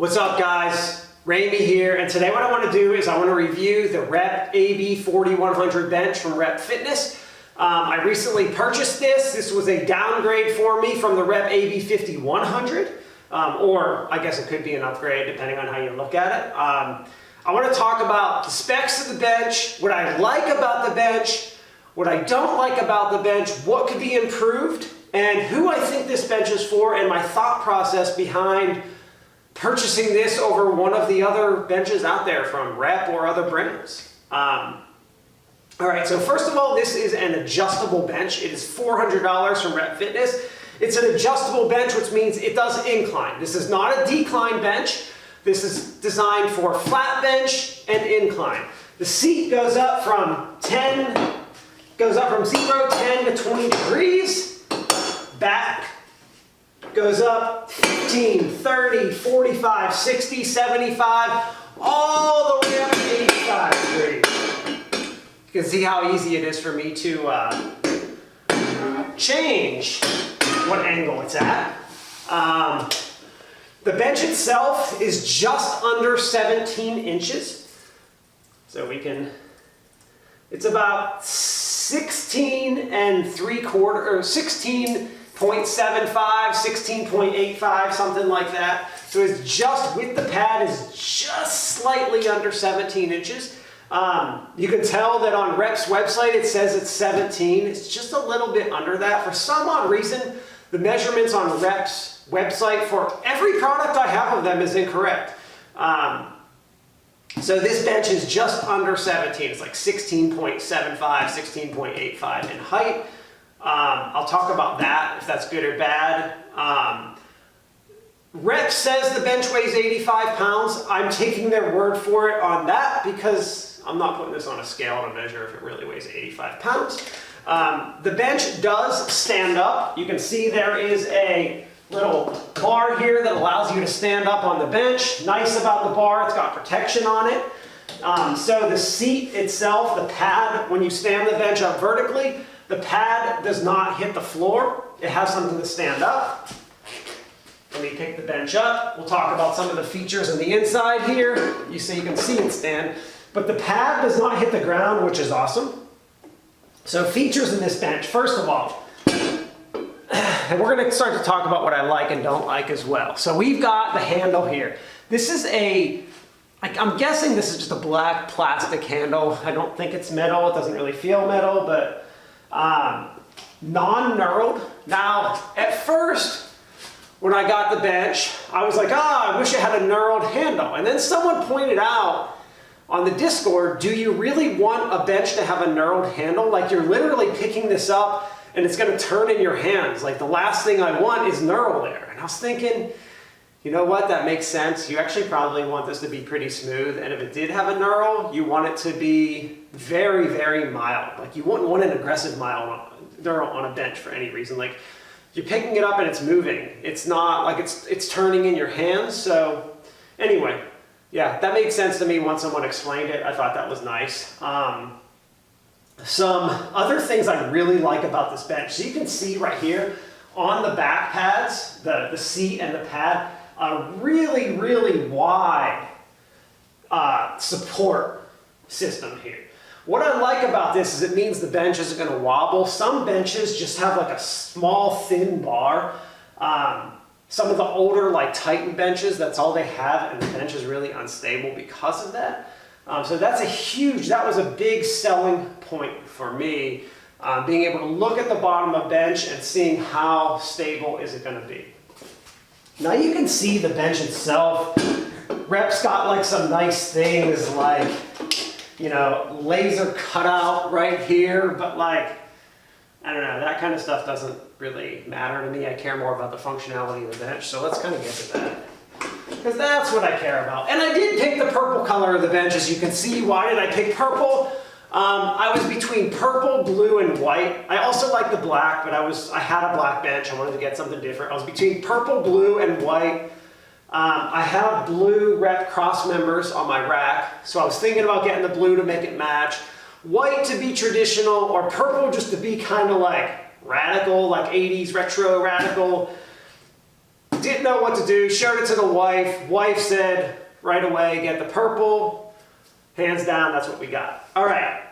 What's up, guys? Ramey here, and today what I want to do is I want to review the Rep AB4100 bench from Rep Fitness. I recently purchased this. This was a downgrade for me from the Rep AB5100, or I guess it could be an upgrade depending on how you look at it. I want to talk about the specs of the bench, what I like about the bench, what I don't like about the bench, what could be improved, and who I think this bench is for, and my thought process behind purchasing this over one of the other benches out there from Rep or other brands. All right, so first of all, this is an adjustable bench. It is $400 from Rep Fitness. It's an adjustable bench, which means it does incline. This is not a decline bench. This is designed for flat bench and incline. The seat goes up from 0, 10 to 20 degrees. Back goes up 15, 30, 45, 60, 75, all the way up to 85 degrees. You can see how easy it is for me to change what angle it's at. The bench itself is just under 17 inches. So it's about 16 3/4, or 16.75, 16.85, something like that. So it's just, with the pad, is just slightly under 17 inches. You can tell that on Rep's website it says it's 17. It's just a little bit under that. For some odd reason, the measurements on Rep's website for every product I have of them is incorrect. So this bench is just under 17. It's like 16.75, 16.85 in height. I'll talk about that, if that's good or bad. Rep says the bench weighs 85 pounds. I'm taking their word for it on that because I'm not putting this on a scale to measure if it really weighs 85 pounds. The bench does stand up. You can see there is a little bar here that allows you to stand up on the bench. Nice about the bar, it's got protection on it. So the seat itself, the pad, when you stand the bench up vertically, the pad does not hit the floor. It has something to stand up. Let me pick the bench up. We'll talk about some of the features on the inside here. You can see it stand. But the pad does not hit the ground, which is awesome. So features in this bench, first of all, and we're going to start to talk about what I like and don't like as well. So we've got the handle here. This is I'm guessing this is just a black plastic handle. I don't think it's metal. It doesn't really feel metal, but non-knurled. Now, at first, when I got the bench, I was like, I wish it had a knurled handle. And then someone pointed out on the Discord, do you really want a bench to have a knurled handle? Like, you're literally picking this up and it's gonna turn in your hands. Like, the last thing I want is knurl there. And I was thinking, you know what, that makes sense. You actually probably want this to be pretty smooth. And if it did have a knurl, you want it to be very, very mild. Like, you wouldn't want an aggressive knurl on a bench for any reason. Like, you're picking it up and it's moving. It's not like it's turning in your hands. So anyway, yeah, that made sense to me once someone explained it. I thought that was nice. Some other things I really like about this bench. So you can see right here on the back pads, the seat and the pad, a really, really wide support system here. What I like about this is it means the bench isn't going to wobble. Some benches just have like a small, thin bar. Some of the older, like Titan benches, that's all they have, and the bench is really unstable because of that. So that was a big selling point for me, being able to look at the bottom of a bench and seeing how stable is it going to be. Now you can see the bench itself. Rep's got like some nice things like, laser cutout right here, but like, I don't know, that kind of stuff doesn't really matter to me. I care more about the functionality of the bench, so let's kind of get to that, because that's what I care about. And I did pick the purple color of the bench, as you can see. Why did I pick purple? I was between purple, blue, and white. I also like the black, but I had a black bench. I wanted to get something different. I was between purple, blue, and white. I have blue Rep cross members on my rack, so I was thinking about getting the blue to make it match. White to be traditional, or purple just to be kind of like radical, like 80s retro radical. Didn't know what to do, showed it to the wife. Wife said right away, get the purple. Hands down, that's what we got. All right.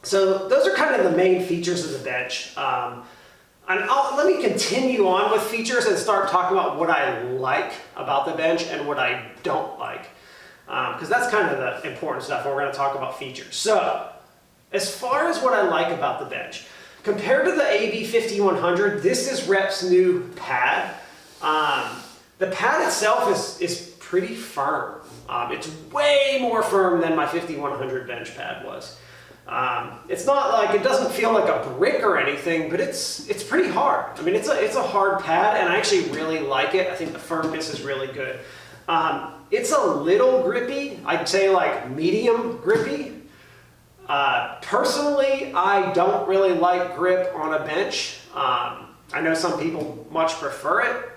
So those are kind of the main features of the bench. Let me continue on with features and start talking about what I like about the bench and what I don't like. Because that's kind of the important stuff. We're going to talk about features. So as far as what I like about the bench, compared to the AB5100, this is Rep's new pad. The pad itself is pretty firm. It's way more firm than my 5100 bench pad was. It's not like, it doesn't feel like a brick or anything, but it's pretty hard. I mean, it's a hard pad, and I actually really like it. I think the firmness is really good. It's a little grippy. I'd say like medium grippy. Personally, I don't really like grip on a bench. I know some people much prefer it.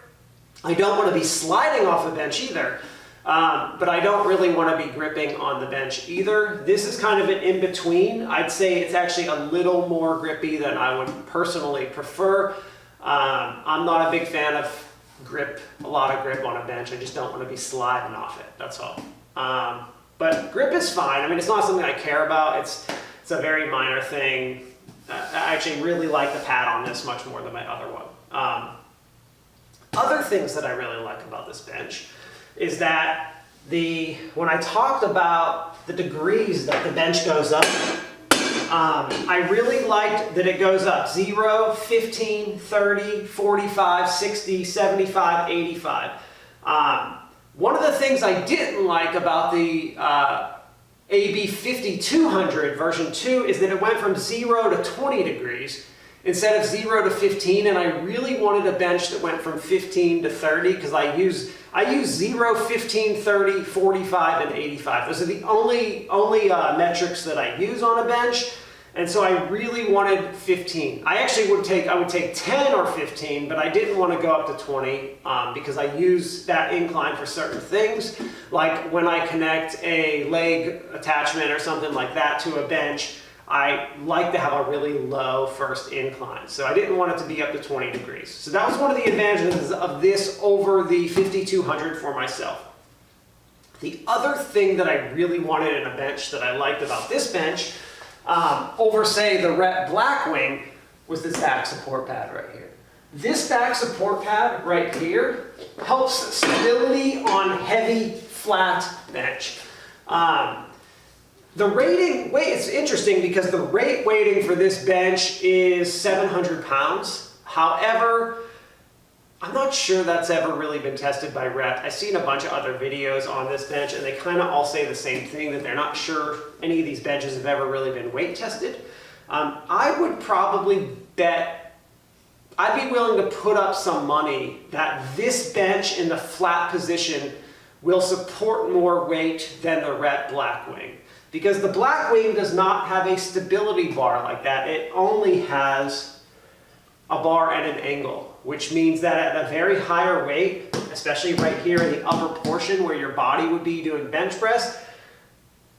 I don't want to be sliding off a bench either, but I don't really want to be gripping on the bench either. This is kind of an in-between. I'd say it's actually a little more grippy than I would personally prefer. I'm not a big fan of a lot of grip on a bench. I just don't want to be sliding off it, that's all. But grip is fine. I mean, it's not something I care about. It's a very minor thing. I actually really like the pad on this much more than my other one. Other things that I really like about this bench is that when I talked about the degrees that the bench goes up, I really liked that it goes up 0, 15, 30, 45, 60, 75, 85. One of the things I didn't like about the AB5200 version 2 is that it went from 0 to 20 degrees instead of 0 to 15, and I really wanted a bench that went from 15 to 30 because I use 0, 15, 30, 45, and 85. Those are the only metrics that I use on a bench, and so I really wanted 15. I would take 10 or 15, but I didn't want to go up to 20 because I use that incline for certain things, like when I connect a leg attachment or something like that to a bench. I like to have a really low first incline, so I didn't want it to be up to 20 degrees. So that was one of the advantages of this over the 5200 for myself. The other thing that I really wanted in a bench that I liked about this bench over, say, the Rep Blackwing was this back support pad right here. This back support pad right here helps stability on heavy, flat bench. The rating, it's interesting because the rate weighting for this bench is 700 pounds. However, I'm not sure that's ever really been tested by Rep. I've seen a bunch of other videos on this bench, and they kind of all say the same thing, that they're not sure any of these benches have ever really been weight tested. I would probably bet, I'd be willing to put up some money that this bench in the flat position will support more weight than the Rep Blackwing. Because the Blackwing does not have a stability bar like that. It only has a bar at an angle, which means that at a very higher weight, especially right here in the upper portion where your body would be doing bench press,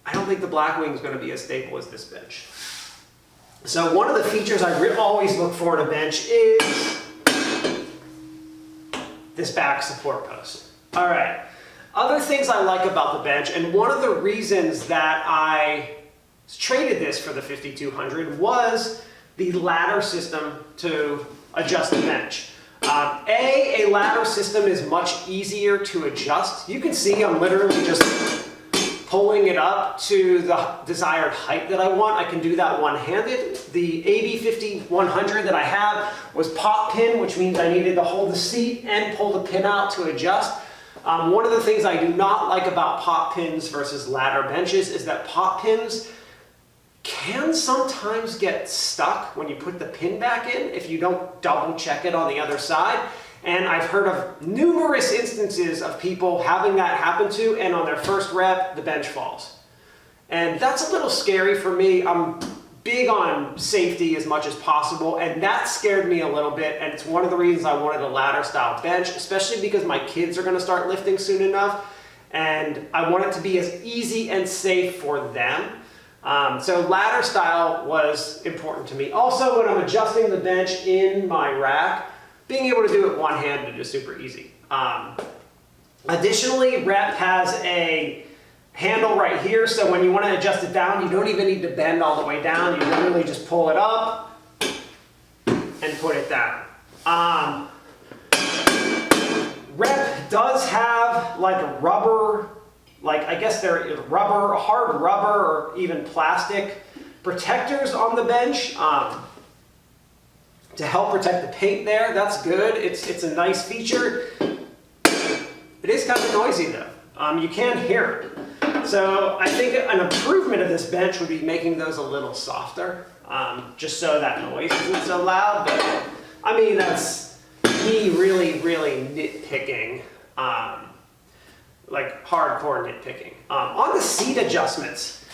I don't think the Blackwing is going to be as stable as this bench. So one of the features I always look for in a bench is this back support post. All right. Other things I like about the bench, and one of the reasons that I traded this for the 5200 was the ladder system to adjust the bench. A ladder system is much easier to adjust. You can see I'm literally just pulling it up to the desired height that I want. I can do that one-handed. The AB5100 that I have was pop pin, which means I needed to hold the seat and pull the pin out to adjust. One of the things I do not like about pop pins versus ladder benches is that pop pins can sometimes get stuck when you put the pin back in if you don't double check it on the other side. And I've heard of numerous instances of people having that happen to, and on their first rep, the bench falls. And that's a little scary for me. I'm big on safety as much as possible, and that scared me a little bit, and it's one of the reasons I wanted a ladder style bench, especially because my kids are going to start lifting soon enough, and I want it to be as easy and safe for them. So ladder style was important to me. Also, when I'm adjusting the bench in my rack, being able to do it one-handed is super easy. Additionally, Rep has a handle right here, so when you want to adjust it down, you don't even need to bend all the way down. You literally just pull it up and put it down. Rep does have like rubber, like I guess they're rubber, hard rubber, or even plastic protectors on the bench to help protect the paint there. That's good. It's a nice feature. It is kind of noisy though. You can hear it. So I think an improvement of this bench would be making those a little softer, just so that noise isn't so loud. But I mean, that's me really nitpicking, like hardcore nitpicking. On the seat adjustments,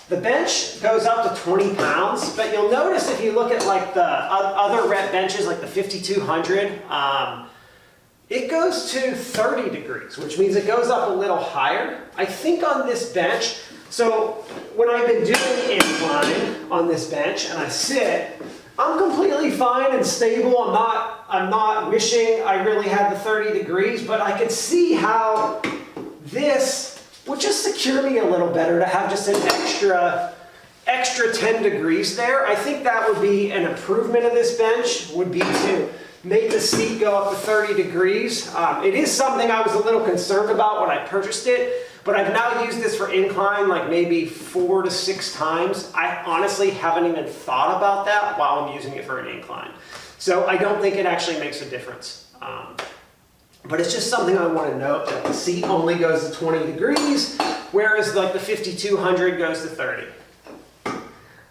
the bench goes up to 20 pounds, but you'll notice if you look at like the other Rep benches, like the 5200, it goes to 30 degrees, which means it goes up a little higher. I think on this bench, so when I've been doing incline on this bench and I sit, I'm completely fine and stable. I'm not wishing I really had the 30 degrees, but I could see how this would just secure me a little better to have just an extra 10 degrees there. I think that would be an improvement of this bench, would be to make the seat go up to 30 degrees. It is something I was a little concerned about when I purchased it, but I've now used this for incline like maybe 4 to 6 times. I honestly haven't even thought about that while I'm using it for an incline. So I don't think it actually makes a difference. But it's just something I want to note, that the seat only goes to 20 degrees, whereas like the 5200 goes to 30.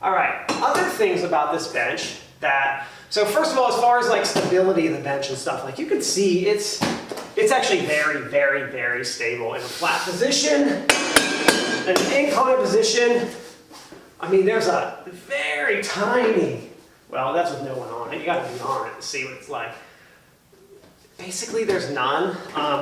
All right, other things about this bench that, so first of all, as far as like stability of the bench and stuff, like you can see it's actually very stable in a flat position, an incline position. I mean, there's a very tiny, well, that's with no one on it. You gotta be on it to see what it's like. Basically, there's none.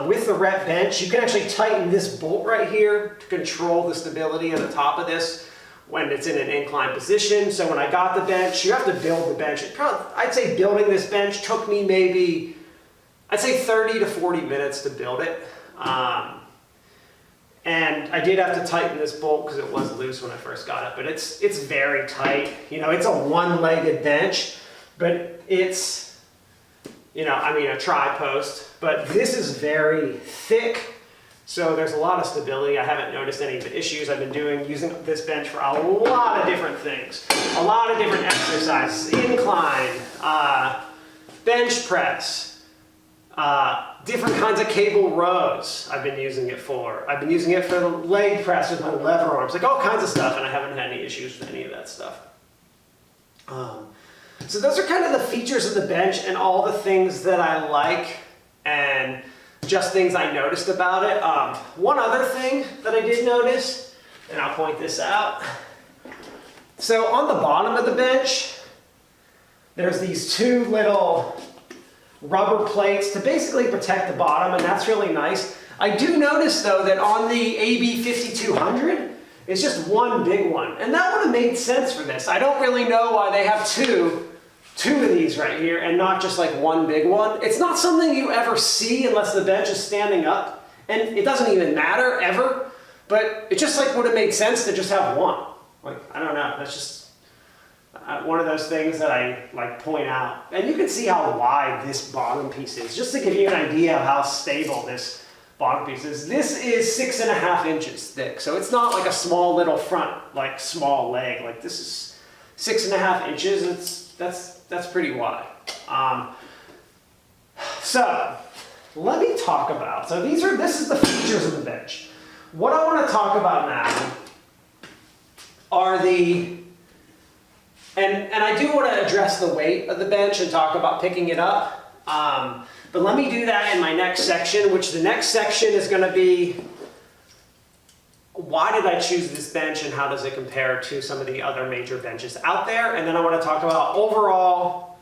With the Rep bench, you can actually tighten this bolt right here to control the stability at the top of this when it's in an inclined position. So when I got the bench, you have to build the bench. I'd say building this bench took me maybe, I'd say 30 to 40 minutes to build it. And I did have to tighten this bolt because it was loose when I first got it, but it's very tight. You know, it's a one-legged bench, but it's, you know, I mean a tri-post, but this is very thick, so there's a lot of stability. I haven't noticed any issues. I've been using this bench for a lot of different things, a lot of different exercises, incline, bench press, different kinds of cable rows I've been using it for. I've been using it for the leg press with my lever arms, like all kinds of stuff, and I haven't had any issues with any of that stuff. So those are kind of the features of the bench and all the things that I like and just things I noticed about it. One other thing that I did notice, and I'll point this out. So on the bottom of the bench, there's these two little rubber plates to basically protect the bottom, and that's really nice. I do notice though that on the AB5200, it's just one big one, and that would have made sense for this. I don't really know why they have two of these right here and not just like one big one. It's not something you ever see unless the bench is standing up, and it doesn't even matter ever, but it just like would have made sense to just have one. Like, I don't know, that's just one of those things that I like point out. And you can see how wide this bottom piece is, just to give you an idea of how stable this bottom piece is. This is 6.5 inches thick, so it's not like a small little front, like small leg. Like this is 6.5 inches. That's pretty wide. So let me talk about. So this is the features of the bench. What I want to talk about now are and I do want to address the weight of the bench and talk about picking it up. But let me do that in my next section, which the next section is going to be, why did I choose this bench and how does it compare to some of the other major benches out there? And then I want to talk about overall,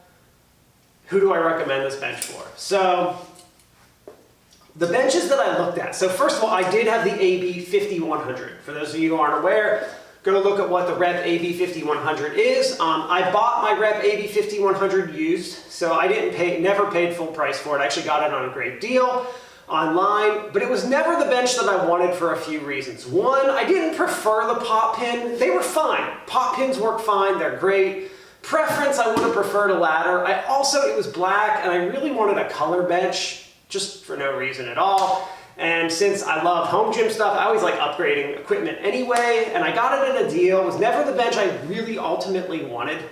who do I recommend this bench for? So the benches that I looked at. So first of all, I did have the AB5100. For those of you who aren't aware, go look at what the Rep AB5100 is. I bought my Rep AB5100 used, so I never paid full price for it. I actually got it on a great deal online, but it was never the bench that I wanted for a few reasons. One, I didn't prefer the pop pin. They were fine. Pop pins work fine, they're great. Preference, I would have preferred a ladder. It was black, and I really wanted a color bench, just for no reason at all. And since I love home gym stuff, I always like upgrading equipment anyway, and I got it in a deal. It was never the bench I really ultimately wanted.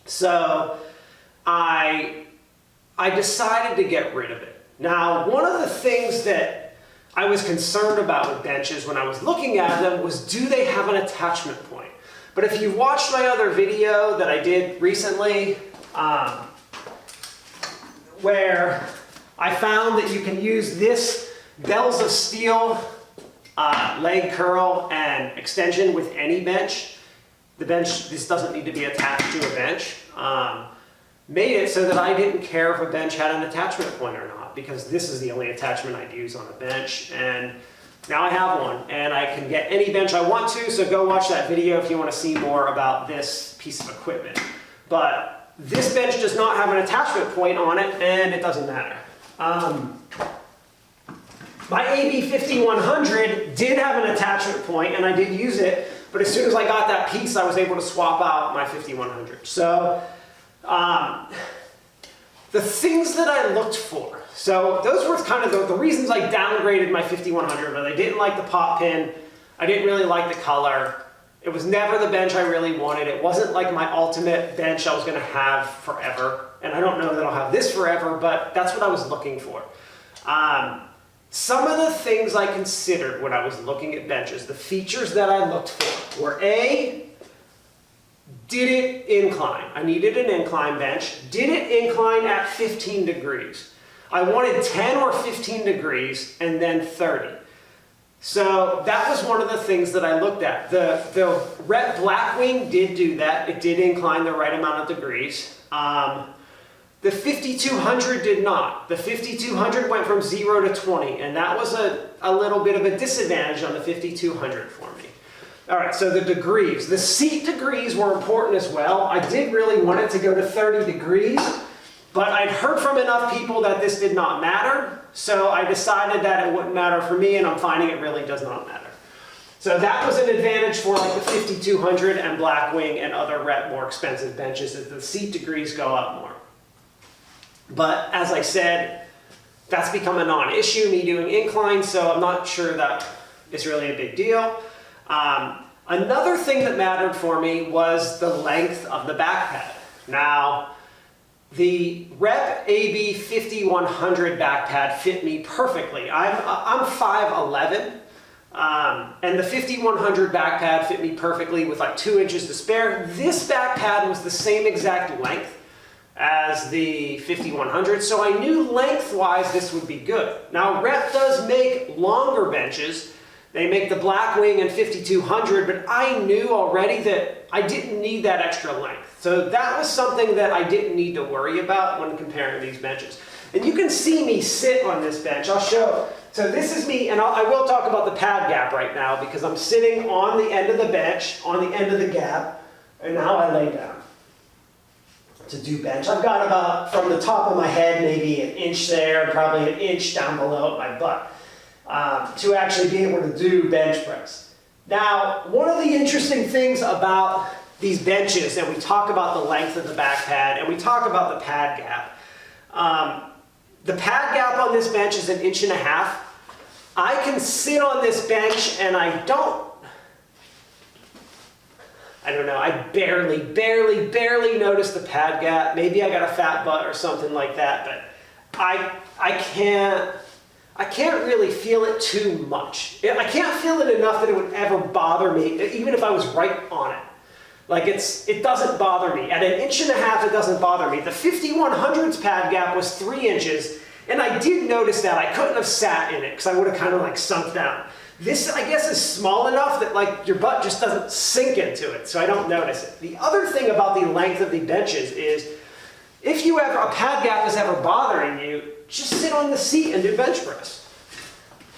So I decided to get rid of it. Now, one of the things that I was concerned about with benches when I was looking at them was, do they have an attachment point? But if you watched my other video that I did recently, where I found that you can use this Bells of Steel leg curl and extension with any bench. This doesn't need to be attached to a bench. Made it so that I didn't care if a bench had an attachment point or not, because this is the only attachment I'd use on a bench, and now I have one, and I can get any bench I want to, so go watch that video if you want to see more about this piece of equipment. But this bench does not have an attachment point on it, and it doesn't matter. My AB5100 did have an attachment point, and I did use it, but as soon as I got that piece, I was able to swap out my 5100. So, the things that I looked for. So those were kind of the reasons I downgraded my 5100, but I didn't like the pop pin, I didn't really like the color. It was never the bench I really wanted. It wasn't like my ultimate bench I was gonna have forever. And I don't know that I'll have this forever, but that's what I was looking for. Some of the things I considered when I was looking at benches, the features that I looked for were A, did it incline? I needed an incline bench. Did it incline at 15 degrees? I wanted 10 or 15 degrees and then 30. So that was one of the things that I looked at. The Rep Blackwing did do that. It did incline the right amount of degrees. The 5200 did not. The 5200 went from 0 to 20, and that was a little bit of a disadvantage on the 5200 for me. All right, so the degrees. The seat degrees were important as well. I did really want it to go to 30 degrees, but I'd heard from enough people that this did not matter, so I decided that it wouldn't matter for me, and I'm finding it really does not matter. So that was an advantage for like the 5200 and Blackwing and other Rep more expensive benches, is the seat degrees go up more. But as I said, that's become a non-issue, me doing incline, so I'm not sure that it's really a big deal. Another thing that mattered for me was the length of the back pad. Now, the Rep AB5100 back pad fit me perfectly. I'm 5'11", and the 5100 back pad fit me perfectly with like 2 inches to spare. This back pad was the same exact length as the 5100, so I knew lengthwise this would be good. Now, Rep does make longer benches. They make the Blackwing and 5200, but I knew already that I didn't need that extra length. So that was something that I didn't need to worry about when comparing these benches. And you can see me sit on this bench. I'll show. So this is me, and I will talk about the pad gap right now because I'm sitting on the end of the bench, on the end of the gap, and now I lay down to do bench. I've got about, from the top of my head, maybe an inch there, probably an inch down below my butt. To actually be able to do bench press. Now, one of the interesting things about these benches, and we talk about the length of the back pad, and we talk about the pad gap. The pad gap on this bench is 1.5 inches. I can sit on this bench and I don't know, I barely notice the pad gap. Maybe I got a fat butt or something like that, but I can't really feel it too much. I can't feel it enough that it would ever bother me, even if I was right on it. Like it doesn't bother me. At 1.5 inches, it doesn't bother me. The 5100's pad gap was 3 inches, and I did notice that. I couldn't have sat in it because I would have kind of like sunk down. This, I guess, is small enough that like your butt just doesn't sink into it, so I don't notice it. The other thing about the length of the benches is, if a pad gap is ever bothering you, just sit on the seat and do bench press.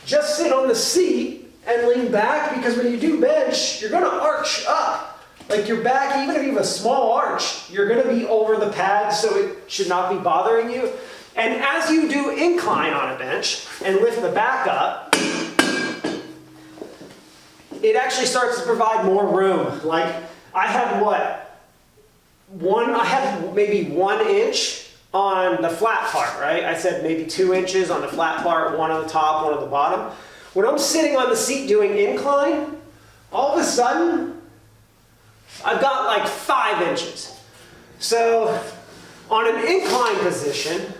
Just sit on the seat and lean back, because when you do bench, you're gonna arch up. Like your back, even if you have a small arch, you're gonna be over the pad, so it should not be bothering you. And as you do incline on a bench and lift the back up, it actually starts to provide more room. Like I had I had maybe 1 inch on the flat part, right? I said maybe 2 inches on the flat part, 1 on the top, 1 on the bottom. When I'm sitting on the seat doing incline, all of a sudden, I've got like 5 inches. So on an incline position,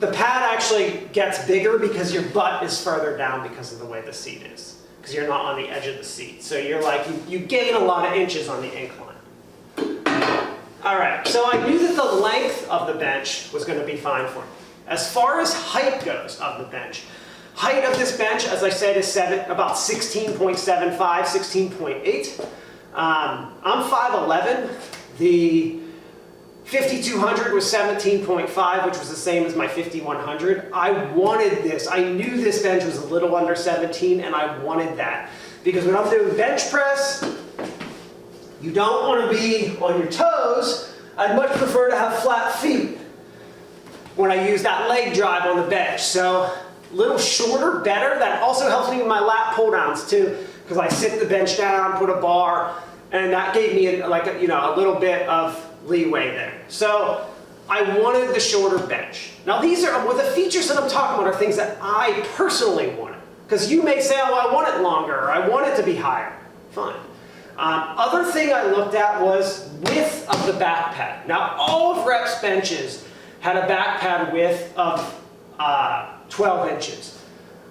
the pad actually gets bigger because your butt is further down because of the way the seat is. Because you're not on the edge of the seat. So you're like, you gain a lot of inches on the incline. All right, so I knew that the length of the bench was going to be fine for me. As far as height goes of the bench, height of this bench, as I said, is about 16.75, 16.8. I'm 5'11". The 5200 was 17.5, which was the same as my 5100. I wanted this. I knew this bench was a little under 17, and I wanted that. Because when I'm doing bench press, you don't want to be on your toes. I'd much prefer to have flat feet when I use that leg drive on the bench. So a little shorter, better. That also helps me with my lat pull downs too, because I sit the bench down, put a bar, and that gave me a little bit of leeway there. So I wanted the shorter bench. Now these are, well, the features that I'm talking about are things that I personally wanted. Because you may say, oh, I want it longer, or I want it to be higher. Fine. Other thing I looked at was width of the back pad. Now all of Rep's benches had a back pad width of 12 inches.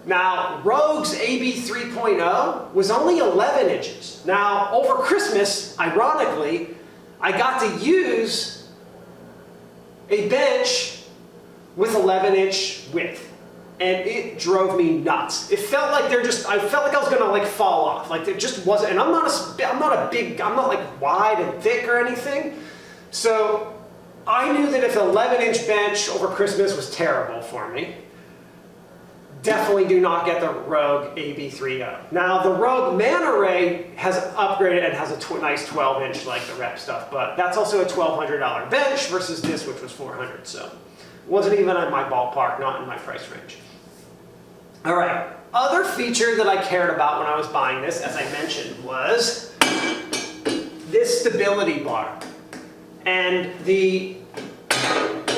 Now Rogue's AB 3.0 was only 11 inches. Now over Christmas, ironically, I got to use a bench with 11-inch width. And it drove me nuts. It felt like I felt like I was gonna like fall off. Like it just wasn't, and I'm not like wide and thick or anything. So I knew that if an 11-inch bench over Christmas was terrible for me, definitely do not get the Rogue AB3.0. Now the Rogue Man Array has upgraded and has a nice 12-inch like the Rep stuff, but that's also a $1,200 bench versus this, which was $400. So it wasn't even in my ballpark, not in my price range. All right, other feature that I cared about when I was buying this, as I mentioned, was this stability bar. And the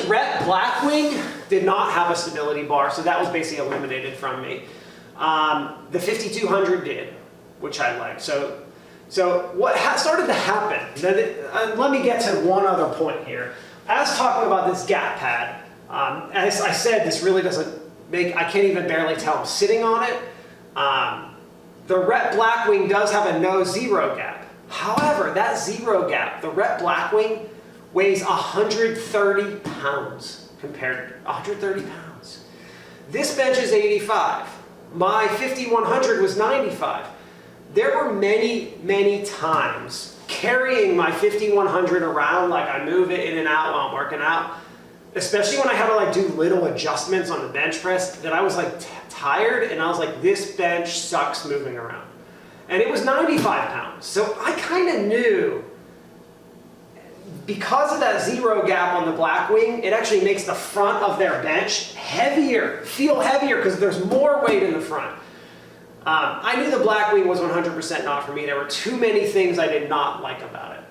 Rep Blackwing did not have a stability bar, so that was basically eliminated from me. The 5200 did, which I liked. So what started to happen, let me get to one other point here. As talking about this gap pad, as I said, this really doesn't I can't even barely tell I'm sitting on it. The Rep Blackwing does have a no zero gap. However, that zero gap, the Rep Blackwing weighs 130 pounds compared to 130 pounds. This bench is 85. My 5100 was 95. There were many, many times carrying my 5100 around, like I move it in and out while I'm working out, especially when I had to like do little adjustments on the bench press, that I was like tired and I was like, this bench sucks moving around. And it was 95 pounds. So I kind of knew, because of that zero gap on the Blackwing, it actually makes the front of their bench feel heavier because there's more weight in the front. I knew the Blackwing was 100% not for me. There were too many things I did not like about it.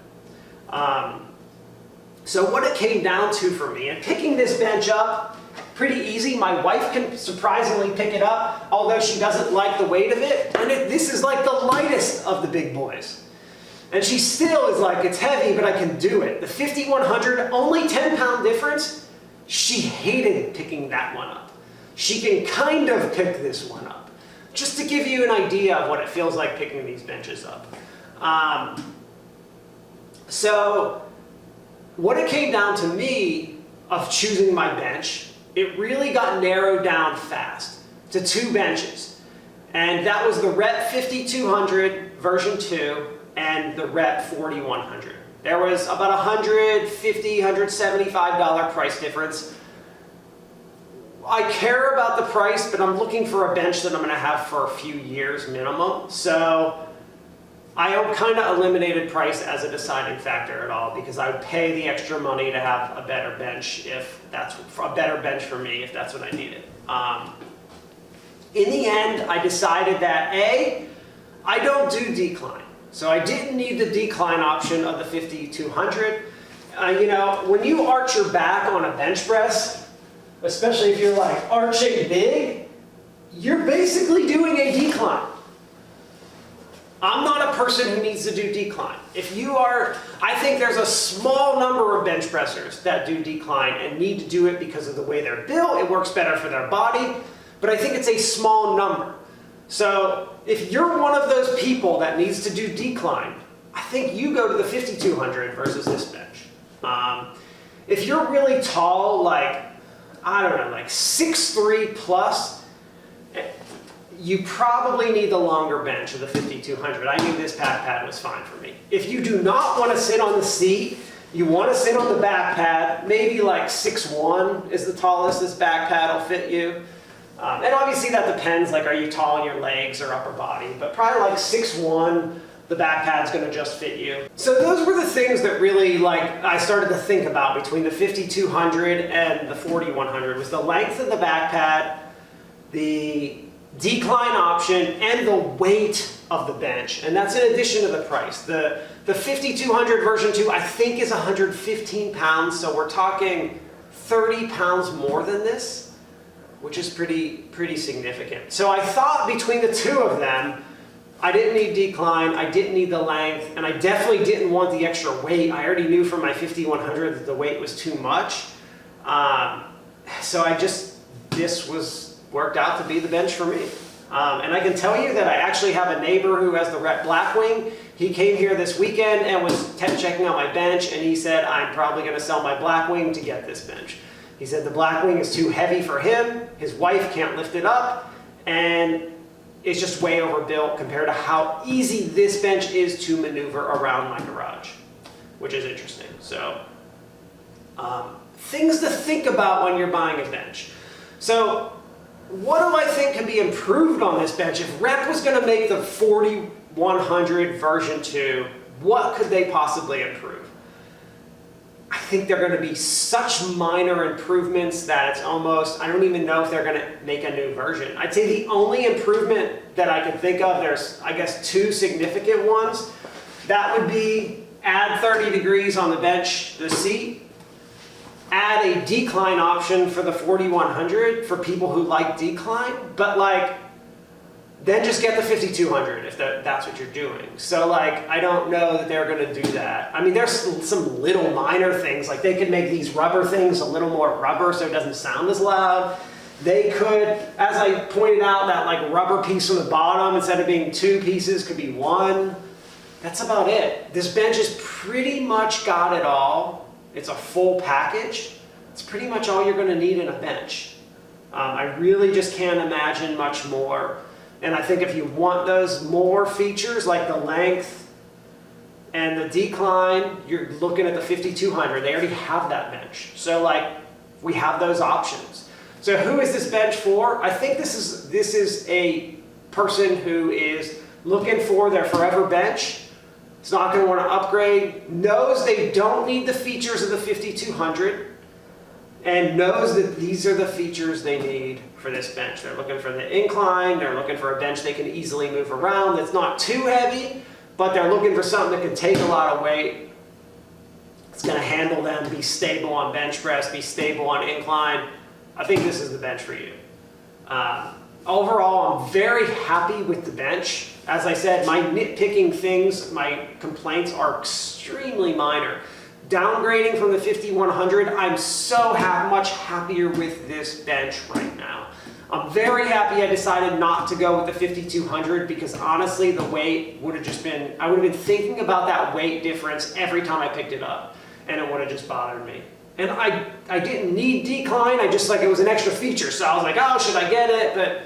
So what it came down to for me, and picking this bench up, pretty easy. My wife can surprisingly pick it up, although she doesn't like the weight of it. And this is like the lightest of the big boys. And she still is like, it's heavy, but I can do it. The 5100, only 10-pound difference. She hated picking that one up. She can kind of pick this one up. Just to give you an idea of what it feels like picking these benches up. So what it came down to me of choosing my bench, it really got narrowed down fast to 2 benches. And that was the Rep 5200 version 2 and the Rep 4100. There was about $150, $175 price difference. I care about the price, but I'm looking for a bench that I'm gonna have for a few years minimum. So I kind of eliminated price as a deciding factor at all, because I would pay the extra money to have a better bench if that's a better bench for me, if that's what I needed. In the end, I decided that I don't do decline. So I didn't need the decline option of the 5200. You know, when you arch your back on a bench press, especially if you're like arching big, you're basically doing a decline. I'm not a person who needs to do decline. If you are, I think there's a small number of bench pressers that do decline and need to do it because of the way they're built. It works better for their body, but I think it's a small number. So if you're one of those people that needs to do decline, I think you go to the 5200 versus this bench. If you're really tall, like, I don't know, like 6'3" plus, you probably need the longer bench of the 5200. I knew this back pad was fine for me. If you do not want to sit on the seat, you want to sit on the back pad, maybe like 6'1" is the tallest this back pad will fit you. And obviously that depends, like, are you tall in your legs or upper body, but probably like 6'1", the back pad's gonna just fit you. So those were the things that really, like, I started to think about between the 5200 and the 4100, was the length of the back pad, the decline option, and the weight of the bench. And that's in addition to the price. The 5200 version 2, I think, is 115 pounds, so we're talking 30 pounds more than this, which is pretty significant. So I thought between the two of them, I didn't need decline, I didn't need the length, and I definitely didn't want the extra weight. I already knew from my 5100 that the weight was too much. So this worked out to be the bench for me. And I can tell you that I actually have a neighbor who has the Rep Blackwing. He came here this weekend and was checking out my bench, and he said, I'm probably gonna sell my Blackwing to get this bench. He said the Blackwing is too heavy for him, his wife can't lift it up, and it's just way overbuilt compared to how easy this bench is to maneuver around my garage, which is interesting. So, things to think about when you're buying a bench. So, what do I think can be improved on this bench? If Rep was going to make the 4100 version 2, what could they possibly improve? I think they're going to be such minor improvements that it's almost, I don't even know if they're going to make a new version. I'd say the only improvement that I can think of, there's, I guess, two significant ones. That would be add 30 degrees on the bench, the seat, add a decline option for the 4100 for people who like decline, but like, then just get the 5200 if that's what you're doing. So like, I don't know that they're gonna do that. I mean, there's some little minor things, like they could make these rubber things a little more rubber so it doesn't sound as loud. They could, as I pointed out, that like rubber piece on the bottom, instead of being 2 pieces, could be 1. That's about it. This bench has pretty much got it all. It's a full package. It's pretty much all you're gonna need in a bench. I really just can't imagine much more. And I think if you want those more features, like the length and the decline, you're looking at the 5200. They already have that bench. So like, we have those options. So who is this bench for? I think this is a person who is looking for their forever bench. It's not going to want to upgrade, knows they don't need the features of the 5200, and knows that these are the features they need for this bench. They're looking for the incline, they're looking for a bench they can easily move around that's not too heavy, but they're looking for something that can take a lot of weight. It's going to handle them, be stable on bench press, be stable on incline. I think this is the bench for you. Overall, I'm very happy with the bench. As I said, my nitpicking things, my complaints are extremely minor. Downgrading from the 5100, I'm so much happier with this bench right now. I'm very happy I decided not to go with the 5200 because honestly the weight would have just been, I would have been thinking about that weight difference every time I picked it up, and it would have just bothered me. And I didn't need decline, I just, like, it was an extra feature, so I was like, oh, should I get it? But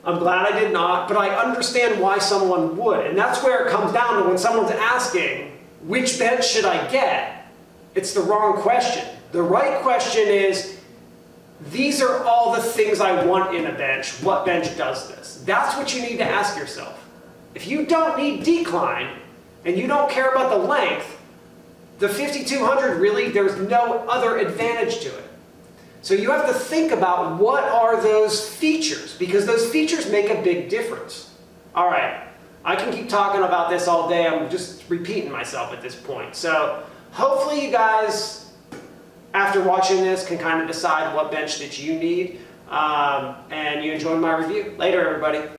I'm glad I did not, but I understand why someone would. And that's where it comes down to when someone's asking, which bench should I get? It's the wrong question. The right question is, these are all the things I want in a bench. What bench does this? That's what you need to ask yourself. If you don't need decline and you don't care about the length, the 5200 really, there's no other advantage to it. So you have to think about what are those features, because those features make a big difference. All right, I can keep talking about this all day. I'm just repeating myself at this point. So hopefully you guys, after watching this, can kind of decide what bench that you need, and you enjoyed my review. Later, everybody.